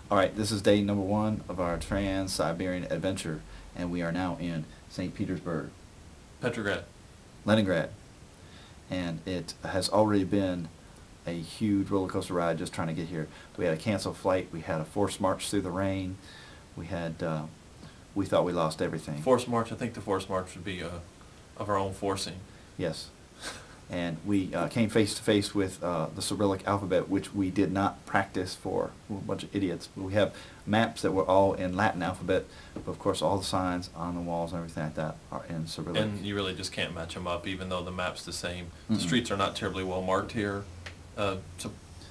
All right, this is day number 1 of our trans-Siberian adventure, and we are now in St. Petersburg, Petrograd. Leningrad. And it has already been a huge roller coaster ride just trying to get here. We had a canceled flight. We had a forced march through the rain. We had, we thought we lost everything. Forced march, I think the forced march would be of our own forcing. Yes. And we came face to face with the Cyrillic alphabet, which we did not practice for. We're a bunch of idiots. We have maps that were all in Latin alphabet, but of course all the signs on the walls and everything like that are in Cyrillic. And you really just can't match them up, even though the map's the same. The Mm-mm. streets are not terribly well marked here, so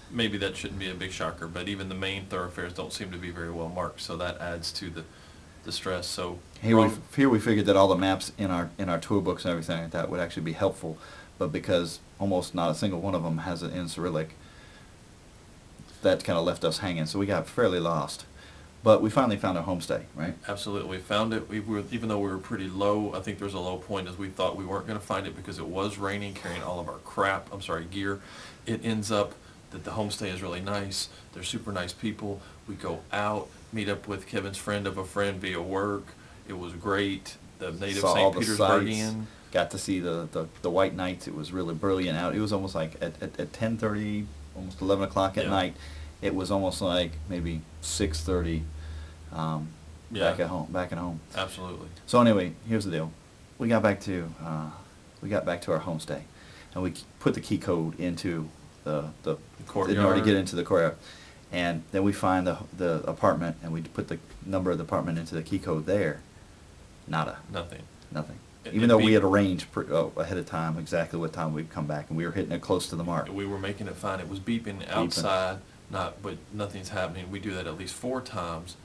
maybe that shouldn't be a big shocker, but even the main thoroughfares don't seem to be very well marked, so that adds to the stress. So Here we figured that all the maps in our tour books and everything like that would actually be helpful, but because almost not a single one of them has it in Cerillic, that kind of left us hanging. So we got fairly lost, but we finally found our homestay, right? Absolutely, we found it. We were, even though we were pretty low, I think there was a low point as we thought we weren't going to find it because it was raining, carrying all of our gear. It ends up that the homestay is really nice. They're super nice people. We go out, meet up with Kevin's friend of a friend via work. It was great. The native Saw all St. the sights, Petersburgian. got to see the white nights. It was really brilliant out. It was almost like at 10:30, almost 11 o'clock at Yeah. night. It was almost like maybe 6:30 back at home. Absolutely. So anyway, here's the deal. We got back to our homestay, and we put the key code into the courtyard. in order to get into the courtyard. And then we find the apartment, and we put the number of the apartment into the key code there. Nada. Nothing. Nothing. It- Even it though we beat- had arranged ahead of time exactly what time we'd come back, and we were hitting it close to the mark. We were making it fine. It was beeping outside, but nothing's happening. We do that at least 4 times.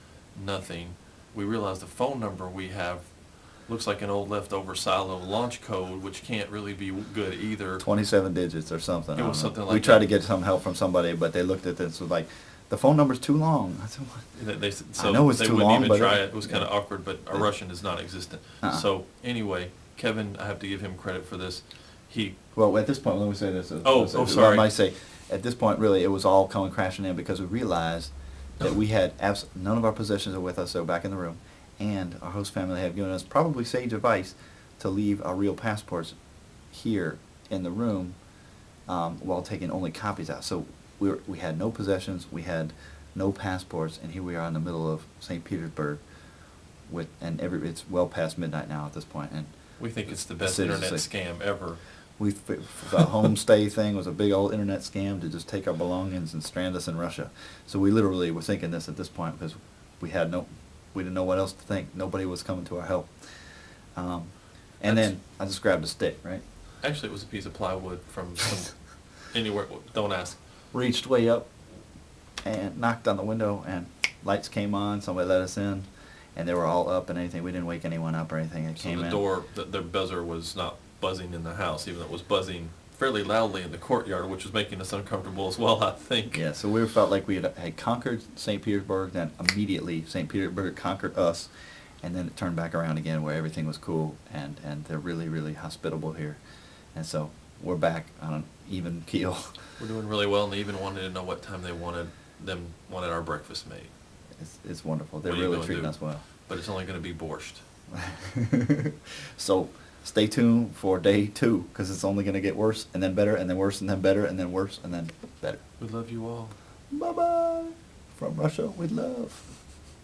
Nothing. We realized the phone number we have looks like an old leftover silo launch code, which can't really be good either. 27 digits or something. It I was don't know. something like We tried that. to get some help from somebody, but they looked at this and was like, the phone number's too long. I said, what? So know it's they too wouldn't long, even but try it. It was kind of yeah. awkward, but our Russian is non-existent. So anyway, Kevin, I have to give him credit for this. Well, at this point, let me say this. Sorry. I might say, at this point, really, it was all coming crashing in because we realized that we had none of our possessions are with us, so back in the room, and our host family had given us probably sage advice to leave our real passports here in the room while taking only copies out. So we had no possessions, we had no passports, and here we are in the middle of St. Petersburg, it's well past midnight now at this point, and We think it's the best city's internet safe. scam ever. The homestay thing was a big old internet scam to just take our belongings and strand us in Russia. So we literally were thinking this at this point because we didn't know what else to think. Nobody was coming to our help. And then I just grabbed a stick, right? Actually, it was a piece of plywood from anywhere. Don't ask. Reached way up and knocked on the window, and lights came on. Somebody let us in, and they were all up and anything. We didn't wake anyone up or anything. It So came the in. door, the buzzer was not buzzing in the house, even though it was buzzing fairly loudly in the courtyard, which was making us uncomfortable as well, I think. Yeah, so we felt like we had conquered St. Petersburg, then immediately St. Petersburg conquered us, and then it turned back around again where everything was cool, and they're really, really hospitable here. And so we're back on an even keel. We're doing really well, and they even wanted to know what time they wanted our breakfast made. It's wonderful. They're What are you really gonna treating do? us well. But it's only going to be borscht. So stay tuned for day 2, because it's only going to get worse, and then better, and then worse, and then better, and then worse, and then better. We love you all. Bye-bye. From Russia with love.